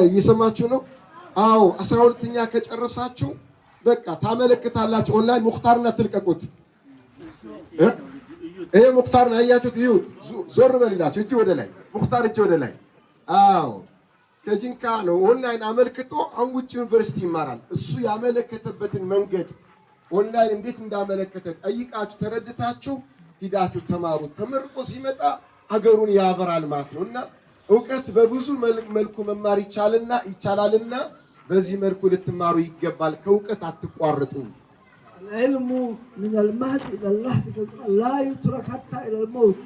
እየሰማችሁ ነው? አዎ 12ኛ ከጨረሳችሁ በቃ ታመለክታላችሁ። ኦንላይን ሙክታርና ትልቀቁት። ይሄ ሙክታርን አያችሁት? ይሁት ዞር በልላችሁ። እጅ ወደ ላይ ሙክታር፣ እጅ ወደ ላይ። አዎ ከጂንካ ነው ኦንላይን አመልክቶ አሁን ውጭ ዩኒቨርሲቲ ይማራል። እሱ ያመለከተበትን መንገድ ኦንላይን እንዴት እንዳመለከተ ጠይቃችሁ ተረድታችሁ ሂዳችሁ ተማሩ። ተመርቆ ሲመጣ ሀገሩን ያበራል ማለት ነው። እና እውቀት በብዙ መልኩ መማር ይቻላልና በዚህ መልኩ ልትማሩ ይገባል። ከእውቀት አትቋርጡ። العلم من المهد إلى اللحد لا يترك حتى إلى الموت،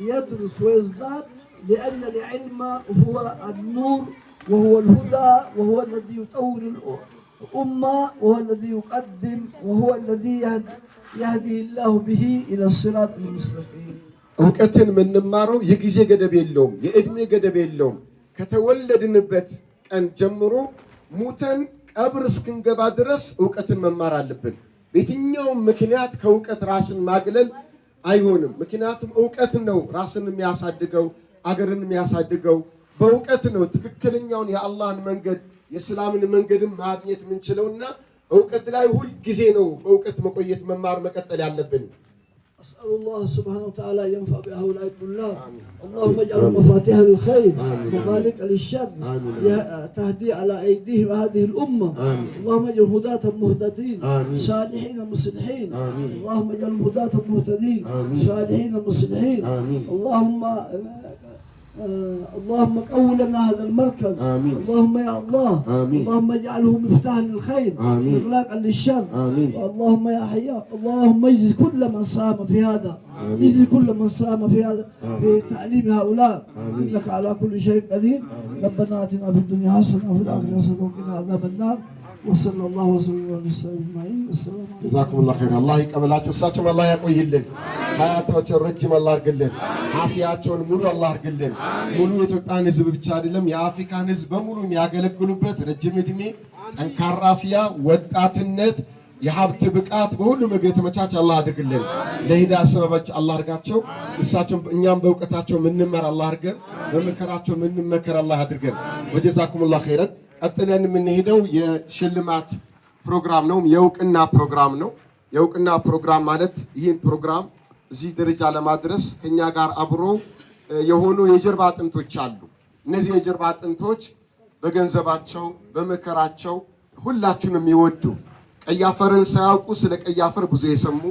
يدرس ويزداد، لأن العلم هو النور وهو الهدى وهو الذي يطور الأمة وهو الذي يقدم وهو الذي يهدي الله به إلى الصراط المستقيم. እውቀትን የምንማረው የጊዜ ገደብ የለውም፣ የእድሜ ገደብ የለውም። ከተወለድንበት ቀን ጀምሮ ሙተን ቀብር እስክንገባ ድረስ እውቀትን መማር አለብን። በየትኛውም ምክንያት ከእውቀት ራስን ማግለል አይሆንም። ምክንያቱም እውቀት ነው ራስን የሚያሳድገው፣ አገርን የሚያሳድገው። በእውቀት ነው ትክክለኛውን የአላህን መንገድ የእስላምን መንገድን ማግኘት የምንችለውና እውቀት ላይ ሁል ጊዜ ነው በእውቀት መቆየት መማር መቀጠል ያለብን። أسأل الله سبحانه وتعالى ينفع بهؤلاء الطلاب. اللهم اجعل مفاتيح للخير وغالق للشر تهدي على أيديهم هذه الأمة. اللهم اجعل هداة مهتدين صالحين مصلحين. اللهم اجعل هداة مهتدين صالحين مصلحين. اللهم قوي لنا هذا المركز. آمين. اللهم يا الله. آمين. اللهم اجعله مفتاحا للخير واغلاقا للشر. اللهم يا حياء اللهم اجزي كل من صام في هذا. اجزي كل من صام في هذا في تعليم هؤلاء. انك على كل شيء قدير. ربنا اتنا في الدنيا حسنه وفي الاخره حسنه وقنا عذاب النار. وصلى الله وسلم على سيدنا محمد. السلام عليكم. جزاكم الله خير. الله ይቀበላችሁ። እሳቸውም አላህ ያቆይልን፣ ሀያታቸውን ረጅም አላህ አድርግልን፣ አፍያቸውን ሙሉ አላህ አድርግልን። ሙሉ የኢትዮጵያን ሕዝብ ብቻ አይደለም የአፍሪካን ሕዝብ በሙሉ የሚያገለግሉበት ረጅም እድሜ፣ ጠንካራ አፍያ፣ ወጣትነት፣ የሀብት ብቃት በሁሉም ነገር የተመቻቸ አላህ አድርግልን። ለሂዳ ሰበቦች አላህ አድርጋቸው። እሳቸውም እኛም በእውቀታቸው ምንመር አላህ አድርገን፣ በመከራቸው ምንመከር አላህ አድርገን። ወጀዛኩሙላህ ኸይረን። ቀጥለን የምንሄደው የሽልማት ፕሮግራም ነው፣ የእውቅና ፕሮግራም ነው። የእውቅና ፕሮግራም ማለት ይህን ፕሮግራም እዚህ ደረጃ ለማድረስ ከኛ ጋር አብሮ የሆኑ የጀርባ አጥንቶች አሉ። እነዚህ የጀርባ አጥንቶች በገንዘባቸው በመከራቸው ሁላችንም ይወዱ፣ ቀይ አፈርን ሳያውቁ ስለ ቀይ አፈር ብዙ የሰሙ፣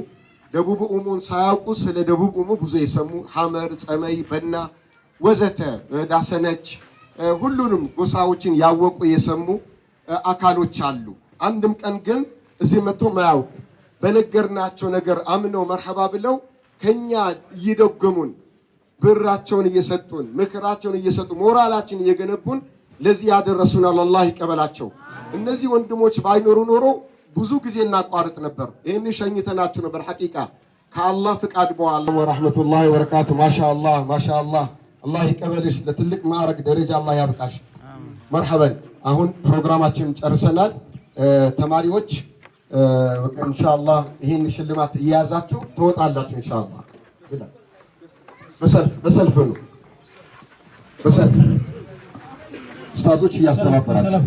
ደቡብ ኦሞን ሳያውቁ ስለ ደቡብ ኦሞ ብዙ የሰሙ፣ ሐመር፣ ጸመይ፣ በና ወዘተ ዳሰነች ሁሉንም ጎሳዎችን ያወቁ የሰሙ አካሎች አሉ። አንድም ቀን ግን እዚህ መጥቶ ማያውቁ በነገርናቸው ነገር አምነው መርሐባ ብለው ከኛ እየደገሙን ብራቸውን እየሰጡን ምክራቸውን እየሰጡ ሞራላችን እየገነቡን ለዚህ ያደረሱን አላህ ይቀበላቸው። እነዚህ ወንድሞች ባይኖሩ ኖሮ ብዙ ጊዜ እናቋርጥ ነበር። ይሄን ሸኝተናችሁ ነበር። ሐቂቃ ከአላህ ፍቃድ በኋላ ወራህመቱላሂ ወበረካቱ። ማሻአላህ ማሻአላህ። አላህ ይቀበልሽ፣ ለትልቅ ማዕረግ ደረጃ አላህ ያብቃሽ። መርሐበን። አሁን ፕሮግራማችንን ጨርሰናል። ተማሪዎች ኢንሻአላህ ይሄን ሽልማት እያያዛችሁ ትወጣላችሁ ኢንሻአላህ። በሰልፍ ነው፣ በሰልፍ ኡስታዞች እያስተባበራችሁ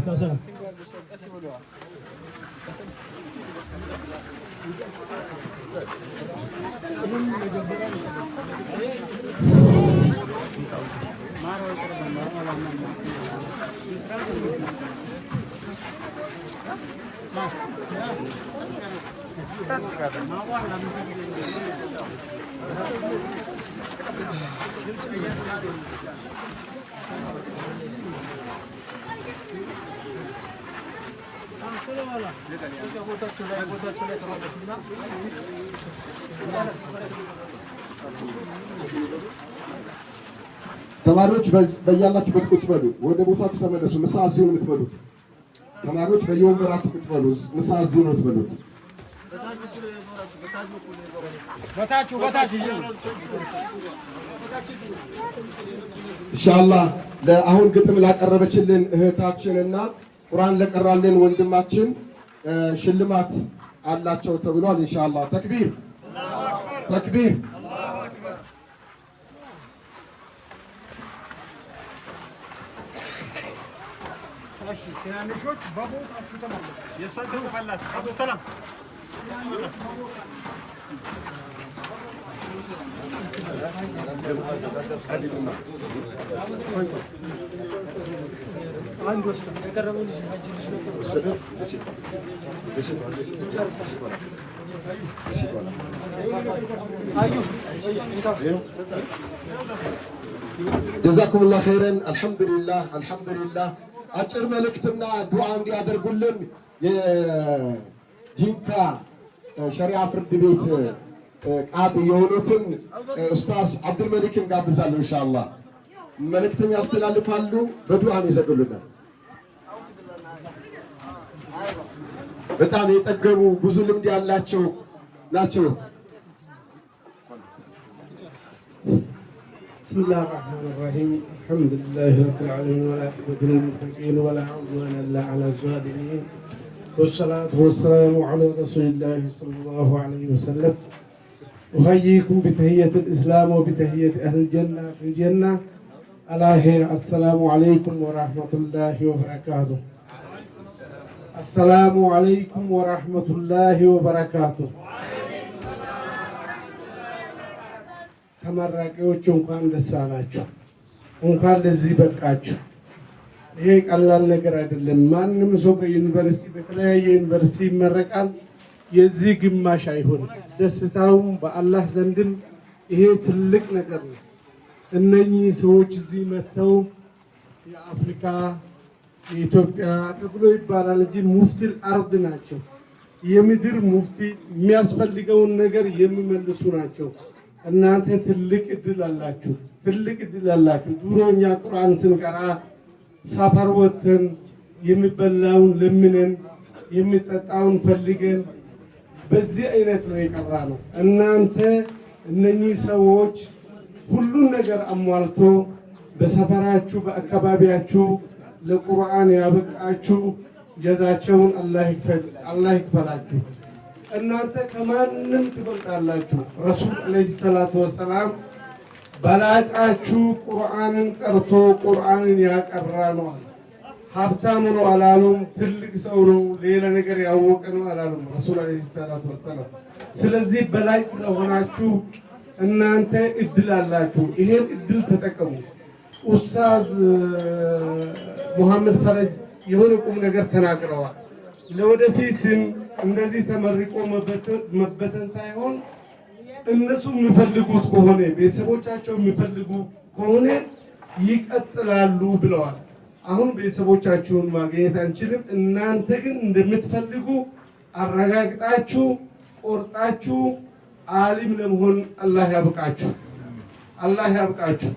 ተማሪዎች በያላችሁበት ቁጭ በሉ። ወደ ቦታችሁ ተመለሱ። ምሳ እዚሁ ነው የምትበሉት። ተማሪዎች በየወንበራችሁ ቁጭ በሉ። ምሳ እዚሁ ነው የምትበሉት። ኢንሻአላህ ለአሁን ግጥም ላቀረበችልን እህታችንና ቁርአን ለቀራልን ወንድማችን ሽልማት አላቸው ተብሏል። ኢንሻአላህ ተክቢር ተክቢር። እሺ ትናንሾች በቦታችሁ ተመለሱ። የእሷን ተውፋላት አብዱሰላም አንድ ወስዶ የቀረበው ልጅ ሀጅ ልጅ ነው ወሰደ ጀዛኩሙላህ ኸይረን። አልሐምዱሊላህ አጭር መልእክትና ዱዓ እንዲያደርጉልን የጂንካ ሸሪዓ ፍርድ ቤት ቃዲ የሆኑትን ኡስታዝ አብዱልመሊክን ጋብዛለሁ። ኢንሻአላህ መልእክትም ያስተላልፋሉ፣ በዱዓም ይዘግሉናል። በጣም የጠገቡ ብዙ ልምድ ያላቸው ናቸው። بسم الله الرحمن الرحيم الحمد لله رب العالمين والعاقبة للمتقين ولا عدوان إلا على الظالمين والصلاة والسلام على رسول الله صلى الله عليه وسلم أحييكم بتحية الإسلام وبتحية أهل الجنة في الجنة ألا هي السلام عليكم ورحمة الله وبركاته. السلام عليكم ورحمة الله وبركاته. ተመራቂዎች እንኳን ደስ አላችሁ፣ እንኳን ለዚህ በቃችሁ። ይሄ ቀላል ነገር አይደለም። ማንም ሰው በዩኒቨርሲቲ በተለያየ ዩኒቨርሲቲ ይመረቃል፣ የዚህ ግማሽ አይሆንም። ደስታውም በአላህ ዘንድም ይሄ ትልቅ ነገር ነው። እነኚህ ሰዎች እዚህ መጥተው የአፍሪካ የኢትዮጵያ ተብሎ ይባላል እንጂ ሙፍቲል አርድ ናቸው። የምድር ሙፍቲ የሚያስፈልገውን ነገር የሚመልሱ ናቸው። እናንተ ትልቅ እድል አላችሁ፣ ትልቅ እድል አላችሁ። ድሮ እኛ ቁርአን ስንቀራ ሰፈር ወጥተን የሚበላውን ለምነን የሚጠጣውን ፈልገን በዚህ አይነት ነው የቀራ ነው። እናንተ እነኚህ ሰዎች ሁሉን ነገር አሟልቶ በሰፈራችሁ በአካባቢያችሁ ለቁርአን ያበቃችሁ ጀዛቸውን አላህ ይክፈላችሁ። እናንተ ከማንም ትበልጣላችሁ። ረሱል አለይሂ ሰላቱ ወሰላም በላጫችሁ ቁርአንን ቀርቶ ቁርአንን ያቀራ ነው። ሀብታም ነው አላሉም፣ ትልቅ ሰው ነው ሌላ ነገር ያወቀ ነው አላሉም ረሱል አለይሂ ሰላቱ ወሰላም። ስለዚህ በላይ ስለሆናችሁ እናንተ እድል አላችሁ። ይሄን እድል ተጠቀሙ። ኡስታዝ ሙሐመድ ፈረጅ የሆነ ቁም ነገር ተናግረዋል። ለወደፊትም እንደዚህ ተመርቆ መበተን ሳይሆን እነሱ የሚፈልጉት ከሆነ ቤተሰቦቻቸው የሚፈልጉ ከሆነ ይቀጥላሉ ብለዋል። አሁን ቤተሰቦቻችሁን ማግኘት አንችልም። እናንተ ግን እንደምትፈልጉ አረጋግጣችሁ ቆርጣችሁ ዓሊም ለመሆን አላህ ያብቃችሁ፣ አላህ ያብቃችሁ።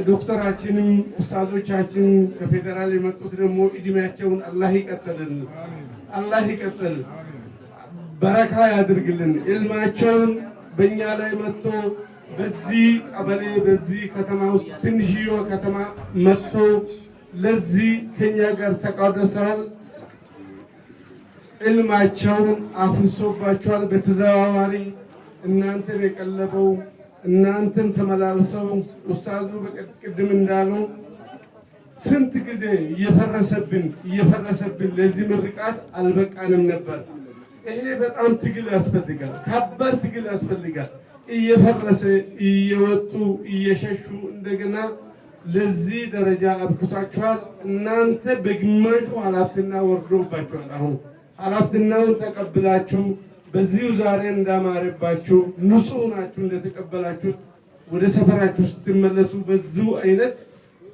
ዶክተራችንም ኡስታዞቻችን ከፌደራል የመጡት ደግሞ እድሜያቸውን አላህ ይቀጥልን፣ አላህ ይቀጥል፣ በረካ ያድርግልን። ዕልማቸውን በእኛ ላይ መጥቶ በዚህ ቀበሌ በዚህ ከተማ ውስጥ ትንሽዬ ከተማ መጥቶ ለዚህ ከኛ ጋር ተቃውደዋል። ዕልማቸውን አፍሶባቸዋል። በተዘዋዋሪ እናንተን የቀለበው እናንተን ተመላልሰው ኡስታዙ በቅድም እንዳለው ስንት ጊዜ እየፈረሰብን ለዚህ ምርቃት አልበቃንም ነበር። ይሄ በጣም ትግል ያስፈልጋል፣ ከባድ ትግል ያስፈልጋል። እየፈረሰ እየወጡ እየሸሹ እንደገና ለዚህ ደረጃ አብቅቷችኋል። እናንተ በግማሹ ኃላፊነትና ወርዶባችኋል። አሁን ኃላፊነቱን ተቀብላችሁ በዚሁ ዛሬ እንዳማረባችሁ ንጹህ ናችሁ እንደተቀበላችሁ ወደ ሰፈራችሁ ስትመለሱ በዚሁ አይነት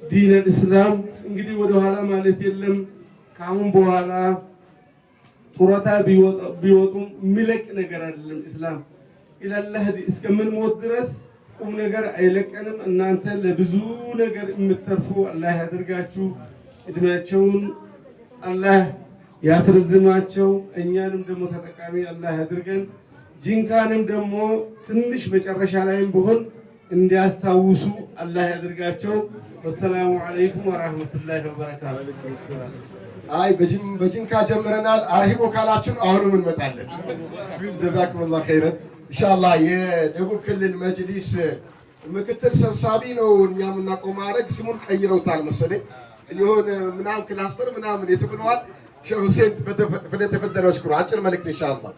ዲነል እስላም እንግዲህ ወደ ኋላ ማለት የለም። ከአሁን በኋላ ጡረታ ቢወጡም የሚለቅ ነገር አይደለም። እስላም ኢላላህ እስከምንሞት ድረስ ቁም ነገር አይለቀንም። እናንተ ለብዙ ነገር የምትተርፉ አላህ ያድርጋችሁ። እድሜያቸውን አላህ ያስረዝማቸው። እኛንም ደግሞ ተጠቃሚ አላህ ያድርገን። ጂንካንም ደግሞ ትንሽ መጨረሻ ላይም ቢሆን እንዲያስታውሱ አላህ ያድርጋቸው። ወሰላሙ አለይኩም ወራህመቱላሂ ወበረካቱ። አይ በጂንካ ጀምረናል። አርሂቦ ካላችሁን አሁንም እንመጣለን። ጀዛኩሙላህ ኸይረን። ኢንሻአላህ የደቡብ ክልል መጅሊስ ምክትል ሰብሳቢ ነው እኛ የምናውቀው ማዕረግ ስሙን ቀይረውታል መሰለኝ። የሆነ ምናምን ክላስተር ምናምን የተብለዋል። ሼህ ሁሴን ፈለተፈደረ ሽክሩ አጭር መልእክት ኢንሻአላህ።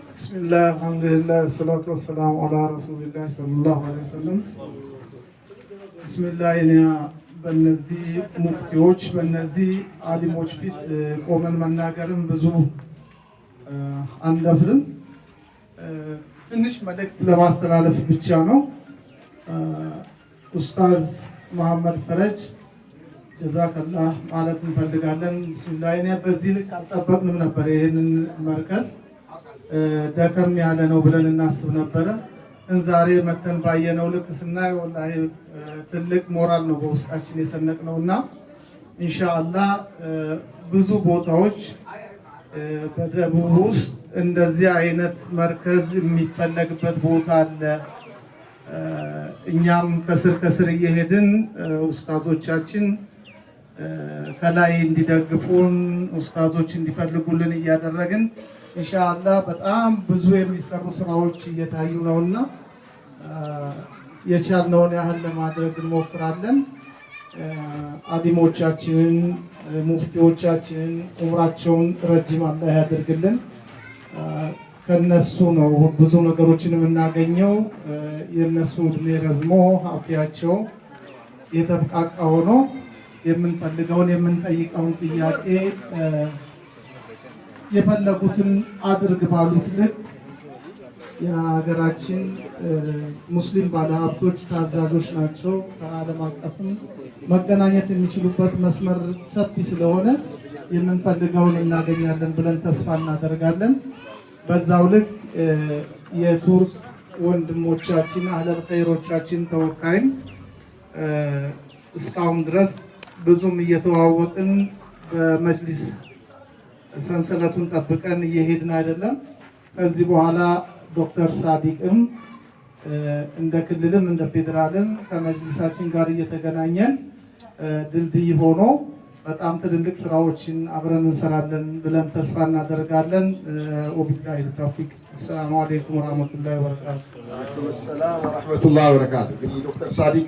ቢስሚላህ አልሐምዱሊላህ ወሰላቱ ወሰላሙ ዐላ ረሱሊላህ ሰለላሁ ዐለይሂ ወሰለም። ቢስሚላህ እኛ በእነዚህ ሙፍቲዎች በእነዚህ አሊሞች ፊት ቆመን መናገርም ብዙ አንደፍርም። ትንሽ መልእክት ለማስተላለፍ ብቻ ነው። ኡስታዝ መሐመድ ፈረጅ ጀዛከላህ ማለት እንፈልጋለን። ቢስሚላህ እኔ በዚህ ልክ አልጠበቅንም ነበር። ይህንን መርከዝ ደከም ያለ ነው ብለን እናስብ ነበረ። ዛሬ መተን ባየነው ልክ ስናይ ወላሂ ትልቅ ሞራል ነው በውስጣችን የሰነቅነው እና ኢንሻአላህ ብዙ ቦታዎች በደቡብ ውስጥ እንደዚህ አይነት መርከዝ የሚፈለግበት ቦታ አለ። እኛም ከስር እየሄድን ኡስታዞቻችን ከላይ እንዲደግፉን ኡስታዞች እንዲፈልጉልን እያደረግን ኢንሻአላህ በጣም ብዙ የሚሰሩ ስራዎች እየታዩ ነውና የቻልነውን ያህል ለማድረግ እንሞክራለን። አሊሞቻችንን ሙፍቲዎቻችንን ዑምራቸውን ረጅም አላህ ያደርግልን። ከነሱ ነው ብዙ ነገሮችን የምናገኘው። የነሱ እድሜ ረዝሞ አፍያቸው የተብቃቃ ሆኖ የምንፈልገውን የምንጠይቀውን ጥያቄ የፈለጉትን አድርግ ባሉት ልክ የሀገራችን ሙስሊም ባለሀብቶች ታዛዦች ናቸው። ከዓለም አቀፍም መገናኘት የሚችሉበት መስመር ሰፊ ስለሆነ የምንፈልገውን እናገኛለን ብለን ተስፋ እናደርጋለን። በዛው ልክ የቱርክ ወንድሞቻችን አህለል ኸይሮቻችን ተወካይም እስካሁን ድረስ ብዙም እየተዋወቅን በመጅሊስ ሰንሰለቱን ጠብቀን እየሄድን አይደለም። ከዚህ በኋላ ዶክተር ሳዲቅም እንደ ክልልም እንደ ፌዴራልም ከመጅሊሳችን ጋር እየተገናኘን ድልድይ ሆኖ በጣም ትልልቅ ስራዎችን አብረን እንሰራለን ብለን ተስፋ እናደርጋለን። ወቢላሂ ተውፊቅ። ሰላም አለይኩም ወራህመቱላሂ ወበረካቱ። ወአለይኩም ሰላም ወራህመቱላሂ ወበረካቱ። እንግዲህ ዶክተር ሳዲቅ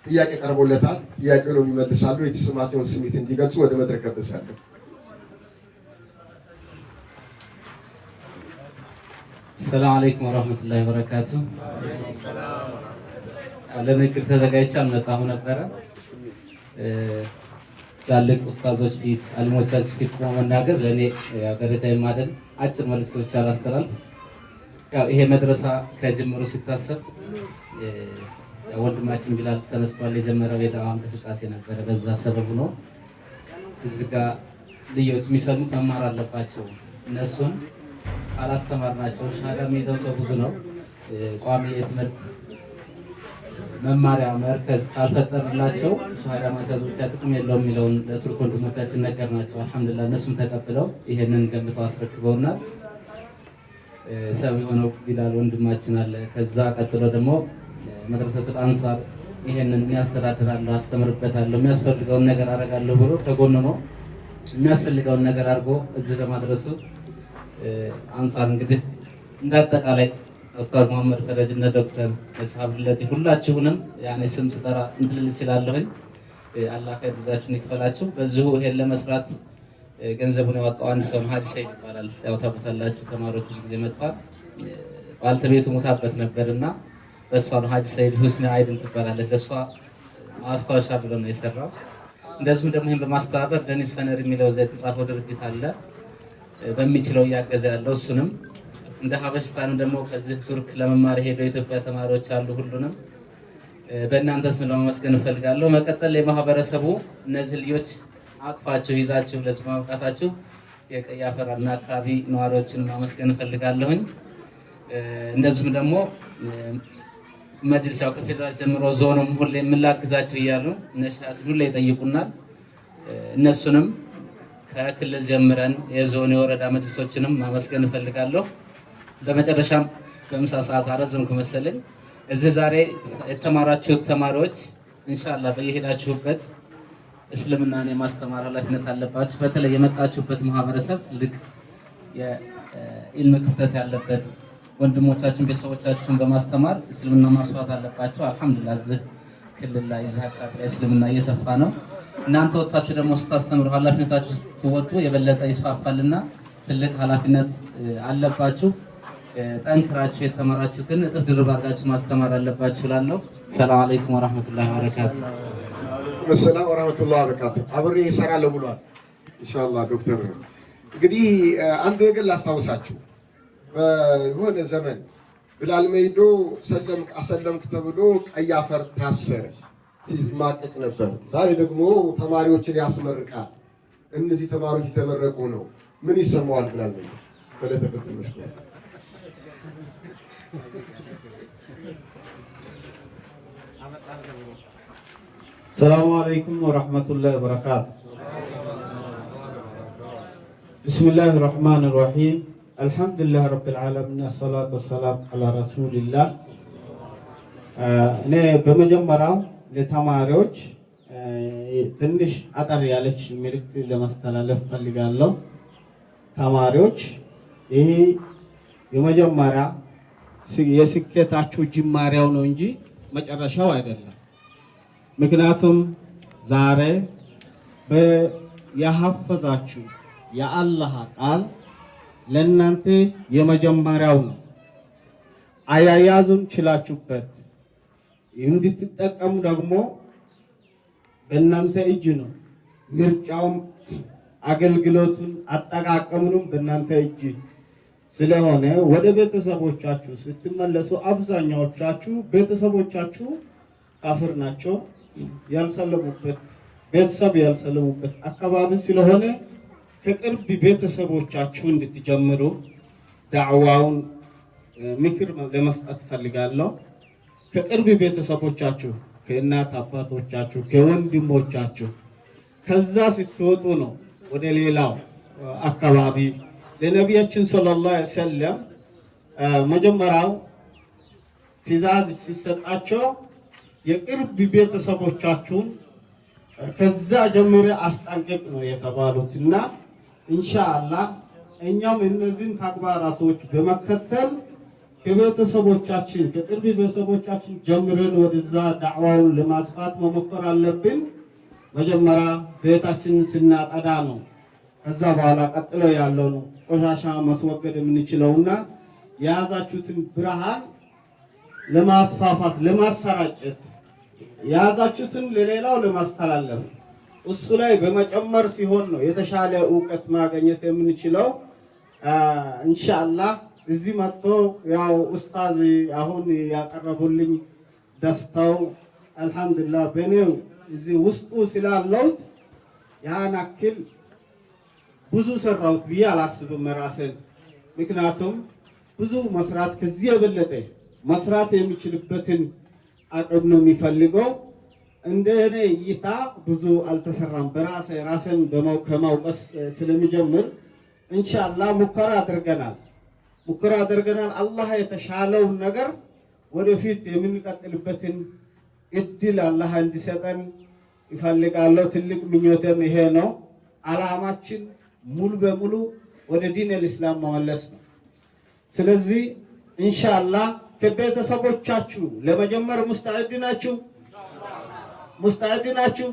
ጥያቄ ቀርቦለታል። ጥያቄውን ይመልሳሉ። የተሰማቸውን ስሜት እንዲገልጹ ወደ መድረክ ጋብዛለሁ። ሰላም አለይኩም ወራህመቱላሂ ወበረካቱ። ለንግግር ተዘጋጅቼ አልመጣሁም ነበረ። ትላልቅ ኡስታዞች ፊት አሊሞቻችን ፊት ቆሞ መናገር ለእኔ ደረጃ የማደል አጭር መልዕክቶች አላስተላልፍ። ይሄ መድረሳ ከጅምሩ ሲታሰብ ወንድማችን ቢላል ተነስቷል። የጀመረው የዳዋ እንቅስቃሴ ነበረ። በዛ ሰበብ ነው እዚህ ጋር ልጆች የሚሰሙት መማር አለባቸው። እነሱን ካላስተማርናቸው ሻሃዳ የሚይዘው ሰው ብዙ ነው። ቋሚ የትምህርት መማሪያ መርከዝ ካልፈጠርላቸው ሻሃዳ ማስያዝ ብቻ ጥቅም የለውም የሚለውን ለቱርክ ወንድሞቻችን ነገር ናቸው። አልሐምዱሊላህ እነሱም ተቀብለው ይሄንን ገንብተው አስረክበውናል። ሰው የሆነው ቢላል ወንድማችን አለ። ከዛ ቀጥሎ ደግሞ መድረሰቱል አንሳር ይሄንን ያስተዳድራለሁ፣ አስተምርበታለሁ፣ የሚያስፈልገውን ነገር አደርጋለሁ ብሎ ከጎን ነው የሚያስፈልገውን ነገር አድርጎ እዚህ ለማድረሱ አንሳር እንግዲህ እንዳጠቃላይ ኡስታዝ መሐመድ ፈረጅ እና ዶክተር ሻብለቲ ሁላችሁንም ያኔ ስም ስጠራ እንትን እችላለሁኝ። አላህ ከዛችሁን ይክፈላችሁ። በዚሁ ይሄን ለመስራት ገንዘቡን ያወጣው አንድ ሰው ሀጂ ሰይድ ይባላል። ያው ታውቁታላችሁ። ተማሪዎች ብዙ ጊዜ መጥቷል። ባልተቤቱ ሞታበት ነበርና በሷ ነው ሀጂ ሰይድ ሁስኒ አይድን ትባላለች። ለሷ ማስታወሻ ብሎ ነው የሰራው። እንደዚሁም ደግሞ ይሄን በማስተባበር ደኒስ ፈነር የሚለው ዘ የተጻፈው ድርጅት አለ በሚችለው እያገዘ ያለው እሱንም እንደ ሀበሽታንም ደግሞ ከዚህ ቱርክ ለመማር ሄደው የኢትዮጵያ ተማሪዎች አሉ። ሁሉንም በእናንተ ስም ለማመስገን እፈልጋለሁ። መቀጠል የማህበረሰቡ እነዚህ ልጆች አቅፋቸው ይዛችሁ ለዚህ ማብቃታችሁ የቀይ አፈርና አካባቢ ነዋሪዎችን ማመስገን እፈልጋለሁኝ። እንደዚሁም ደግሞ መጅልስ ያው ከፌደራል ጀምሮ ዞኑም ሁሌ የምላግዛቸው እያሉ እነሻስ ሁሌ ይጠይቁናል። እነሱንም ከክልል ጀምረን የዞን የወረዳ መጅልሶችንም ማመስገን እፈልጋለሁ። በመጨረሻም በምሳ ሰዓት አረዘምኩ መሰለኝ። እዚህ ዛሬ የተማራችሁት ተማሪዎች ኢንሻአላህ በየሄዳችሁበት እስልምናን የማስተማር ኃላፊነት አለባችሁ። በተለይ የመጣችሁበት ማህበረሰብ ትልቅ ኢልም ክፍተት ያለበት ወንድሞቻችን ቤተሰቦቻችን በማስተማር እስልምና ማስፋት አለባቸው። አልሐምዱሊላህ እዚህ ክልል ላይ እዚህ አካባቢ ላይ እስልምና እየሰፋ ነው። እናንተ ወጣችሁ ደግሞ ስታስተምሩ ኃላፊነታችሁ ስትወጡ የበለጠ ይስፋፋልና ትልቅ ኃላፊነት አለባችሁ። ጠንክራችሁ የተማራችሁትን እጥፍ ድርብ አድርጋችሁ ማስተማር አለባችሁ እላለሁ። ሰላም አለይኩም ወራህመቱላሂ ወበረካቱ። ሰላም ወራህመቱላሂ ወበረካቱ። አብሬ እሰራለሁ ብሏል ኢንሻአላህ ዶክተር። እንግዲህ አንድ ነገር ላስታውሳችሁ። በሆነ ዘመን ብላል መይዶ አሰለምክ ተብሎ ቀይ አፈር ታሰረ፣ ሲማቀቅ ነበር። ዛሬ ደግሞ ተማሪዎችን ያስመርቃል። እነዚህ ተማሪዎች የተመረቁ ነው። ምን ይሰማዋል ብላል መይዶ? በለተፈተመሽ ነው። ሰላሙ አለይኩም ወራህመቱላሂ ወበረካቱ። ቢስሚላሂ ረህማኒ ረሂም አልሐምዱሊላህ ረቢል ዓለሚን ሰላቱ ወሰላም አላ ረሱሊላህ። እኔ በመጀመሪያው ለተማሪዎች ትንሽ አጠር ያለች መልእክት ለማስተላለፍ ፈልጋለሁ። ተማሪዎች ይሄ የመጀመሪያ የስኬታችሁ ጅማሬው ነው እንጂ መጨረሻው አይደለም። ምክንያቱም ዛሬ ያሐፈዛችሁ የአላህ ቃል ለእናንተ የመጀመሪያው ነው። አያያዙን ችላችሁበት እንድትጠቀሙ ደግሞ በእናንተ እጅ ነው። ምርጫውም አገልግሎቱን አጠቃቀሙንም በእናንተ እጅ ስለሆነ ወደ ቤተሰቦቻችሁ ስትመለሱ አብዛኛዎቻችሁ ቤተሰቦቻችሁ ካፍር ናቸው። ያልሰለሙበት ቤተሰብ ያልሰለሙበት አካባቢ ስለሆነ ከቅርብ ቤተሰቦቻችሁ እንድትጀምሩ ዳዕዋውን ምክር ለመስጠት ፈልጋለሁ። ከቅርብ ቤተሰቦቻችሁ፣ ከእናት አባቶቻችሁ፣ ከወንድሞቻችሁ ከዛ ስትወጡ ነው ወደ ሌላው አካባቢ ለነቢያችን ሰለላሁ ዐለይሂ ወሰለም መጀመሪያው ትእዛዝ ሲሰጣቸው የቅርብ ቤተሰቦቻችሁን ከዛ ጀምሮ አስጠንቅቅ ነው የተባሉት እና ኢንሻአላህ እኛም እነዚህን ተግባራቶች በመከተል ከቤተሰቦቻችን ከቅርብ ቤተሰቦቻችን ጀምረን ወደዛ ዳዕዋውን ለማስፋት መሞከር አለብን። መጀመሪያ ቤታችንን ስናጠዳ ነው ከዛ በኋላ ቀጥሎ ያለው ነው ቆሻሻ ማስወገድ የምንችለውና የያዛችሁትን ብርሃን ለማስፋፋት ለማሰራጨት የያዛችሁትን ለሌላው ለማስተላለፍ እሱ ላይ በመጨመር ሲሆን ነው የተሻለ ዕውቀት ማግኘት የምንችለው። ኢንሻአላህ እዚህ መጥቶ ያው ኡስታዝ አሁን ያቀረቡልኝ ደስታው አልሐምዱሊላህ በኔው እዚህ ውስጡ ስላለውት ያን አክል ብዙ ሰራውት ብዬ አላስብም ራሴን። ምክንያቱም ብዙ መስራት ከዚህ የበለጠ መስራት የሚችልበትን አቅም ነው የሚፈልገው። እንደኔ እይታ ብዙ አልተሰራም። ራሴን ከማውቀስ ስለሚጀምር ኢንሻአላህ ሙከራ አድርገናል። አላህ የተሻለውን ነገር ወደፊት የምንቀጥልበትን እድል አላህ እንዲሰጠን ይፈልጋለሁ። ትልቅ ምኞቴም ይሄ ነው። አላማችን ሙሉ በሙሉ ወደ ዲን አልእስላም መመለስ ነው። ስለዚህ ኢንሻአላህ ከቤተሰቦቻችሁ ለመጀመር ሙስተዒድ ናችሁ?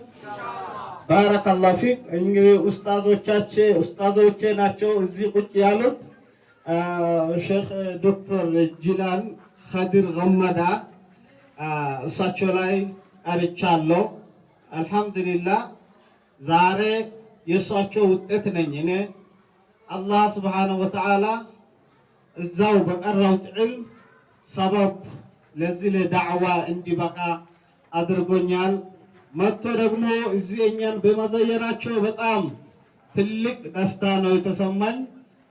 ባረከላሁ ፊክ። እንግዲህ ኡስታዞቼ ናቸው እዚህ ቁጭ ያሉት ሼክ ዶክተር ጂላን ኸዲር ገመዳ እሳቸው ላይ ቀርቻለሁ። አልሐምዱሊላህ ዛሬ የእሳቸው ውጤት ነኝ እኔ። አላህ ሱብሓነሁ ወተዓላ እዛው በቀረውት ዒልም ሰበብ ለዚህ ለዳዕዋ እንዲበቃ አድርጎኛል። መጥቶ ደግሞ እዚህ እኛን በመዘየራቸው በጣም ትልቅ ደስታ ነው የተሰማኝ።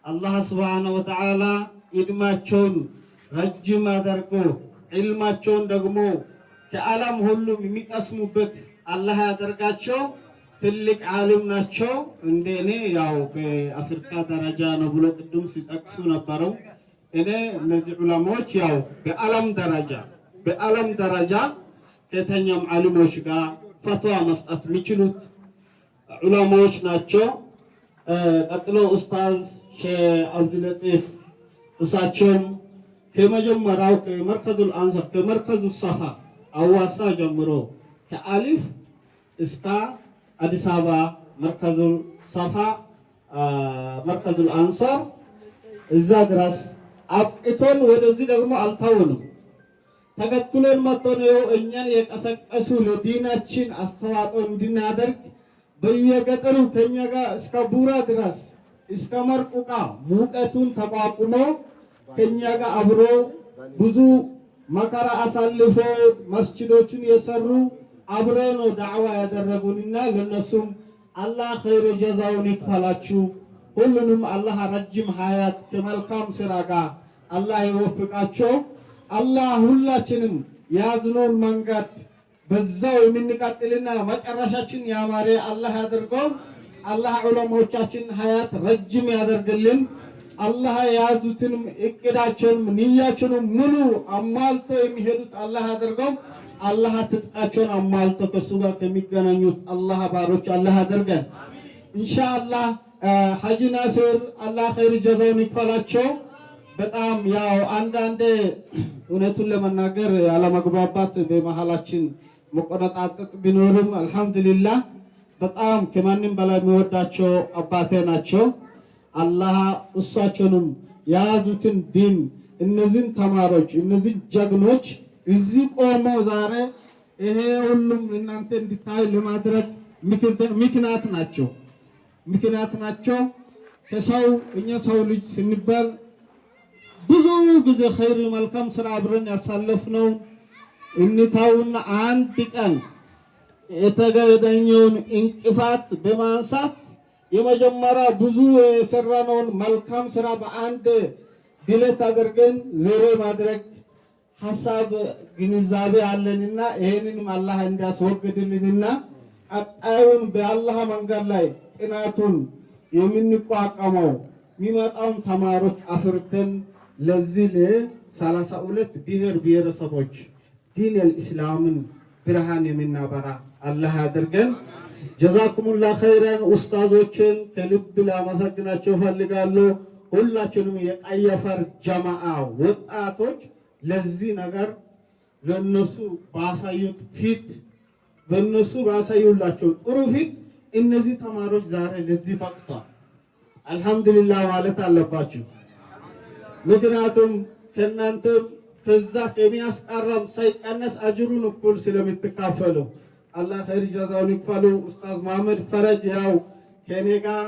አላህ ሱብሓነሁ ወተዓላ ዕድሜያቸውን ረጅም አድርጎ ዒልማቸውን ደግሞ ከዓለም ሁሉም የሚቀስሙበት አላህ ያደርጋቸው። ትልቅ ዓሊም ናቸው። እንደ እኔ ያው በአፍሪካ ደረጃ ነው ብሎ ቅድም ሲጠቅሱ ነበረው። እኔ እነዚህ ዑለማዎች ያው በዓለም ደረጃ ከተኛም ዓሊሞች ጋር ፈትዋ መስጠት የሚችሉት ዑለማዎች ናቸው። ቀጥሎ ኡስታዝ ሼህ አብዱልለጢፍ እሳቸውም ከመጀመሪያው ከመርከዙል አንሳር ከመርከዙ ሰፋ አዋሳ ጀምሮ ከአሊፍ እስከ አዲስ አበባ መርከዙል ሰፋ መርከዙል አንሳር እዛ ድረስ አብቅቶን ወደዚህ ደግሞ አልታወንም። ተከትሎን መጥቶ ነው እኛን የቀሰቀሱ ለዲናችን አስተዋጽኦ እንድናደርግ በየገጠሩ ከኛ ጋር እስከ ቡራ ድረስ እስከ መርቁቃ ሙቀቱን ተቋቁሞ ከኛ ጋር አብሮ ብዙ መከራ አሳልፎ መስጂዶችን የሰሩ አብረ ነው ዳዕዋ ያደረጉንና ለነሱም አላህ ኸይር ጀዛውን ይክፈላችሁ። ሁሉንም አላህ ረጅም ሀያት ከመልካም ስራ ጋር አላህ ይወፍቃቸው። አላህ ሁላችንም ያዝነውን መንገድ በዛው የምንቀጥልና መጨረሻችን ያማረ አላህ ያድርገው። አላህ ዑለሞቻችን ሀያት ረጅም ያደርግልን። አላህ የያዙትንም እቅዳቸውንም ንያቸውንም ሙሉ አሟልቶ የሚሄዱት አላህ ያድርገው። አላህ ትጥቃቸውን አሟልቶ ከሱ ጋር ከሚገናኙት አላህ ባሮች አላህ ያድርገን ኢንሻአላህ። ሐጂ ናስር አላህ ኸይር ጀዛውን ይክፈላቸው። በጣም ያው አንዳንዴ እውነቱን ለመናገር ያለመግባባት በመሃላችን መቆነጣጠጥ ቢኖርም አልሐምዱሊላህ በጣም ከማንም በላይ የሚወዳቸው አባቴ ናቸው። አላህ እሳቸውንም የያዙትን ዲን እነዚህን ተማሪዎች እነዚህ ጀግኖች እዚህ ቆሞ ዛሬ ይሄ ሁሉም እናንተ እንድታዩ ለማድረግ ምክንያት ናቸው። ከሰው እኛ ሰው ልጅ ስንባል ብዙ ጊዜ ኸይር መልካም ስራ አብረን ያሳለፍነው እንታውና አንድ ቀን የተገደኘውን እንቅፋት በማንሳት የመጀመሪያ ብዙ የሰራነውን መልካም ስራ በአንድ ድለት አድርገን ዜሮ ማድረግ ሐሳብ ግንዛቤ አለንና ይሄንንም አላህ እንዲያስወግድልንና ቀጣዩን በአላህ መንገድ ላይ ጥናቱን የምንቋቋመው የሚመጣውን ተማሪዎች አፍርተን ለዚህ ለ32 ብሔር ብሔረሰቦች ዲን አልእስላምን ብርሃን የምናበራ አላህ ያድርገን። ጀዛኩሙላህ ኸይራን። ኡስታዞችን ከልብ ላመሰግናቸው ፈልጋለሁ። ሁላችንም የቀይ አፈር ጀማዓ ወጣቶች ለዚህ ነገር ለነሱ ባሳዩት ፊት በነሱ ባሳዩላቸው ጥሩ ፊት እነዚህ ተማሪዎች ዛሬ ለዚህ በቅተዋል። አልሐምዱሊላህ ማለት አለባችሁ። ምክንያቱም ከእናንተም ከዛ ከሚያስቀረም ሳይቀነስ አጅሩን እኩል ስለምትካፈሉ አላህ ኸይር ጀዛውን ይክፈሉ። ኡስታዝ መሐመድ ፈረጅ ያው ከኔ ጋር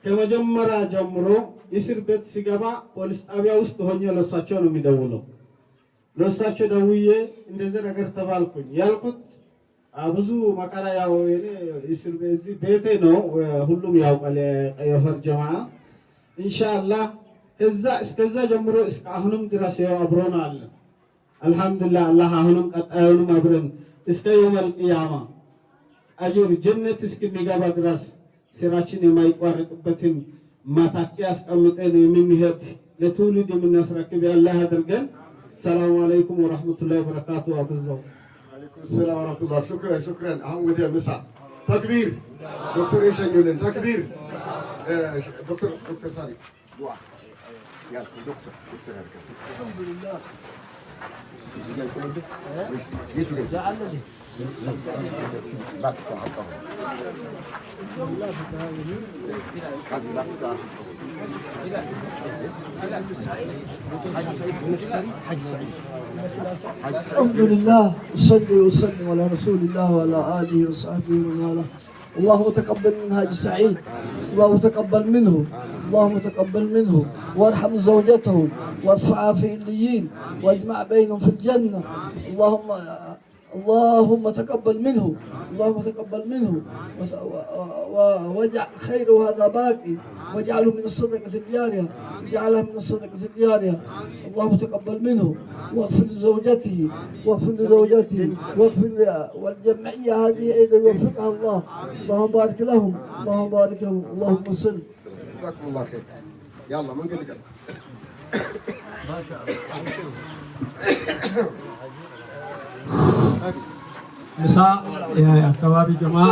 ከመጀመሪያ ጀምሮ እስር ቤት ሲገባ ፖሊስ ጣቢያ ውስጥ ሆኜ ለሳቸው ነው የሚደውለው። ለሳቸው ደውዬ እንደዚህ ነገር ተባልኩኝ ያልኩት ብዙ መከራ ያው እኔ እስር ቤቴ ነው ሁሉም ያውቃል። የፈር ጀማዓ ኢንሻአላህ ከዛ እስከዛ ጀምሮ እስከ አሁንም ድረስ ያው አብሮን አለ። አልሐምዱሊላህ አላህ አሁንም ቀጣዩንም አብረን እስከ የውመል ቂያማ አጅር ጀነት እስክንገባ ድረስ ስራችን የማይቋረጥበትን ማታኪያ አስቀምጠን የምንሄድ ለትውልድ የምናስረክብ ያላህ አድርገን። ሰላም አለይኩም ወራህመቱላሂ ወበረካቱ። አብዛው አለይኩም ሰላም ወራህመቱላህ። ሹክራን። አሁን ወደ ምሳ ተክቢር። ዶክተር ይሸኙልን። ተክቢር። ዶክተር ሳሪ ዱዓ ያልኩ ዶክተር አልሐምዱሊላህ እዚህ ጋር ቆንጆ ወይስ የቱ ጋር አለ አልሐምዱሊላህ ወሰሊ ወሰለም على رسول الله وعلى آله وصحبه ومن والاه. اللهم تقبل من حاج سعيد، اللهم تقبل منه، اللهم تقبل منه وارحم زوجته وارفعها في الليين واجمع بينهم في الجنة. اللهم تقبل منه، اللهم تقبل منه واجعل خيره هذا باقي واجعله من الصدقة الجارية، اجعلها من الصدقة الجارية. اللهم تقبل منه واغفر لزوجته واغفر والجمعية هذه أيضا يوفقها الله. اللهم بارك لهم، اللهم بارك لهم، اللهم صل. جزاكم الله خير. يلا من قال لك ما شاء الله. ምሳ የአካባቢ ጀማ